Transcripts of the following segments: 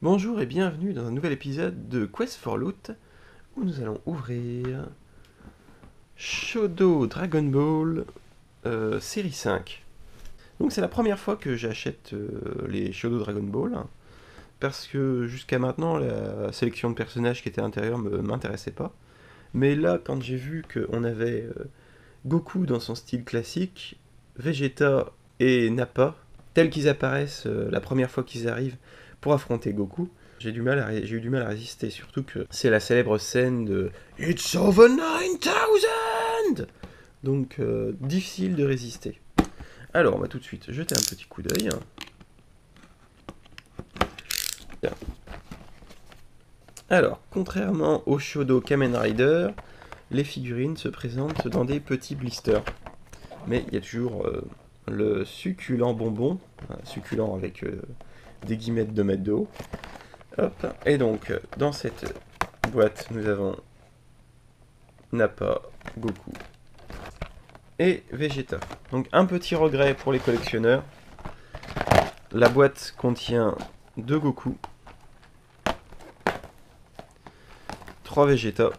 Bonjour et bienvenue dans un nouvel épisode de Quest for Loot, où nous allons ouvrir Shodo Dragon Ball série 5. Donc c'est la première fois que j'achète les Shodo Dragon Ball, parce que jusqu'à maintenant la sélection de personnages qui était à l'intérieur ne m'intéressait pas. Mais là, quand j'ai vu qu'on avait Goku dans son style classique, Vegeta et Nappa, tels qu'ils apparaissent la première fois qu'ils arrivent pour affronter Goku, j'ai eu du mal à résister, surtout que c'est la célèbre scène de It's over 9000. Donc difficile de résister. Alors on va tout de suite jeter un petit coup d'œil. Alors, contrairement au Shodo Kamen Rider, les figurines se présentent dans des petits blisters. Mais il y a toujours le succulent bonbon, succulent avec des guillemets de 2 mètres de haut. Hop. Et donc, dans cette boîte, nous avons Nappa, Goku et Vegeta. Donc, un petit regret pour les collectionneurs. La boîte contient 2 Goku, 3 Vegeta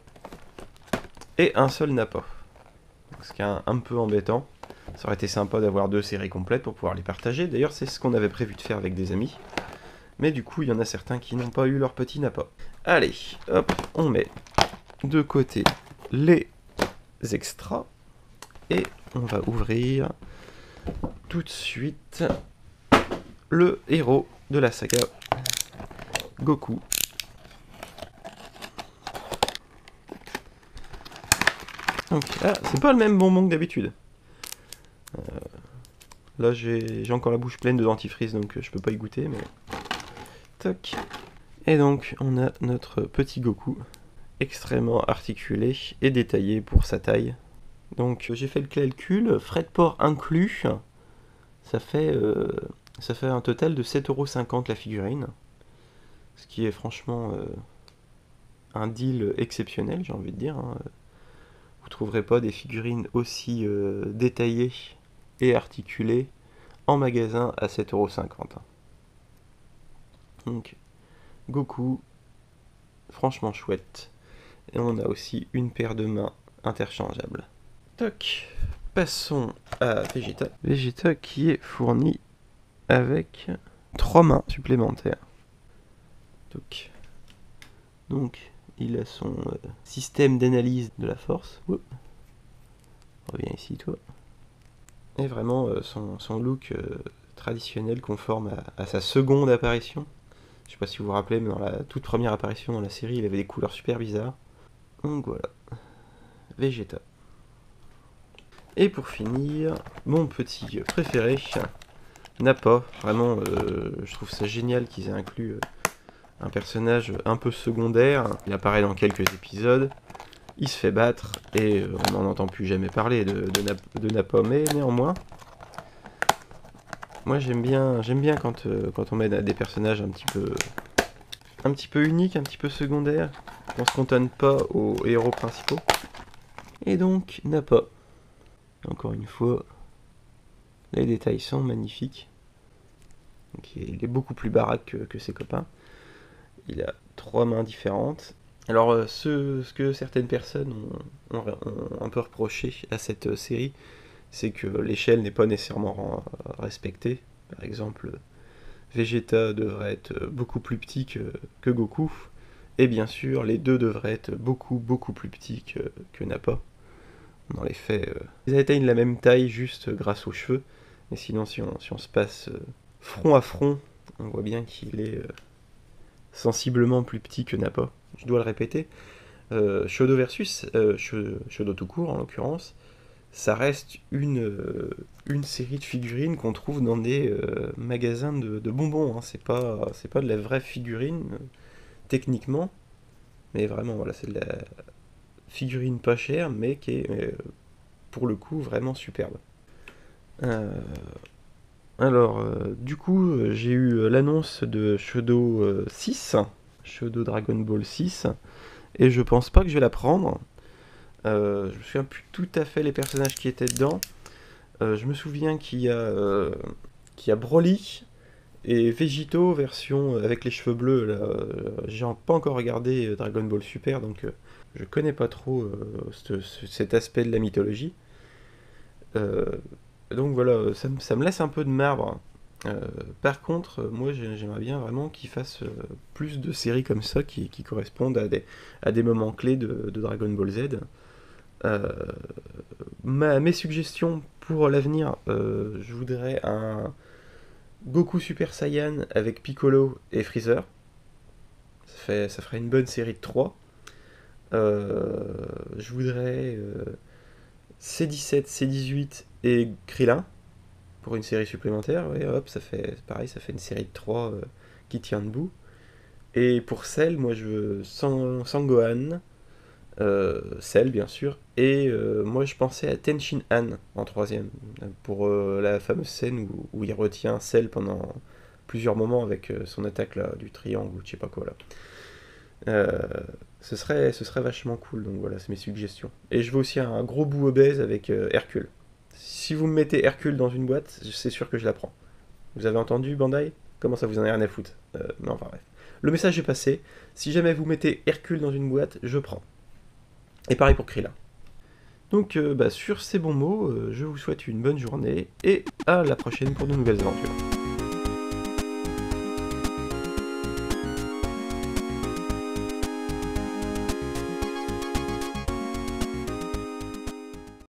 et un seul Nappa. Ce qui est un peu embêtant. Ça aurait été sympa d'avoir 2 séries complètes pour pouvoir les partager. D'ailleurs, c'est ce qu'on avait prévu de faire avec des amis. Mais du coup, il y en a certains qui n'ont pas eu leur petit Nappa. Allez, hop, on met de côté les extras. Et on va ouvrir tout de suite le héros de la saga, Goku. Donc, c'est pas le même bonbon que d'habitude. Là, j'ai encore la bouche pleine de dentifrice, donc je peux pas y goûter, mais... Toc. Et donc, on a notre petit Goku, extrêmement articulé et détaillé pour sa taille. Donc, j'ai fait le calcul, frais de port inclus, ça fait un total de 7,50€ la figurine. Ce qui est franchement un deal exceptionnel, j'ai envie de dire. Vous trouverez pas des figurines aussi détaillées et articulées en magasin à 7,50€. Donc, Goku, franchement chouette. Et on a aussi une paire de mains interchangeables. Toc. Passons à Vegeta. Vegeta qui est fourni avec 3 mains supplémentaires. Toc. Donc, il a son système d'analyse de la force. Reviens ici, toi. Et vraiment son look traditionnel conforme à sa seconde apparition. Je sais pas si vous vous rappelez, mais dans la toute première apparition dans la série, il avait des couleurs super bizarres. Donc voilà. Vegeta. Et pour finir, mon petit préféré, Nappa. Vraiment, je trouve ça génial qu'ils aient inclus un personnage un peu secondaire. Il apparaît dans quelques épisodes, il se fait battre et on n'en entend plus jamais parler de Nappa, mais néanmoins, moi j'aime bien quand on met des personnages un petit peu uniques, un petit peu secondaires, qu'on se cantonne pas aux héros principaux. Et donc Nappa, encore une fois, les détails sont magnifiques. Donc, il est beaucoup plus baraque que ses copains. Il a 3 mains différentes. Alors, ce que certaines personnes ont un peu reproché à cette série, c'est que l'échelle n'est pas nécessairement respectée. Par exemple, Vegeta devrait être beaucoup plus petit que Goku. Et bien sûr, les deux devraient être beaucoup plus petits que Nappa. Dans les faits, ils atteignent la même taille juste grâce aux cheveux. Mais sinon, si on se passe front à front, on voit bien qu'il est sensiblement plus petit que Nappa. Je dois le répéter. Shodo versus Shodo tout court en l'occurrence, ça reste une série de figurines qu'on trouve dans des magasins de bonbons. Hein. C'est pas de la vraie figurine techniquement, mais vraiment voilà, c'est de la figurine pas chère, mais qui est pour le coup vraiment superbe. Alors, du coup, j'ai eu l'annonce de Shodo 6, Shodo Dragon Ball 6, et je pense pas que je vais la prendre. Je me souviens plus tout à fait les personnages qui étaient dedans. Je me souviens qu'il y a Broly et Vegito version avec les cheveux bleus. Là, j'ai pas encore regardé Dragon Ball Super, donc je connais pas trop cet aspect de la mythologie. Donc voilà, ça me laisse un peu de marbre. Par contre, moi j'aimerais bien vraiment qu'ils fassent plus de séries comme ça qui correspondent à des moments clés de Dragon Ball Z. Mes suggestions pour l'avenir, je voudrais un Goku Super Saiyan avec Piccolo et Freezer. Ça ferait une bonne série de 3. Je voudrais C17, C18 et Krillin pour une série supplémentaire. Ouais, hop, ça fait pareil, ça fait une série de 3 qui tient debout. Et pour Cell, moi je veux Sangohan, Cell bien sûr, et moi je pensais à Tenshin Han en troisième, pour la fameuse scène où il retient Cell pendant plusieurs moments avec son attaque là, du triangle ou je sais pas quoi là. Euh, ce serait vachement cool, donc voilà, c'est mes suggestions. Et je veux aussi un gros bout obèse avec Hercule. Si vous me mettez Hercule dans une boîte, c'est sûr que je la prends. Vous avez entendu, Bandai? Comment ça, vous en avez rien à foutre? Non, enfin bref. Le message est passé. Si jamais vous mettez Hercule dans une boîte, je prends. Et pareil pour Krillin. Donc, sur ces bons mots, je vous souhaite une bonne journée et à la prochaine pour de nouvelles aventures.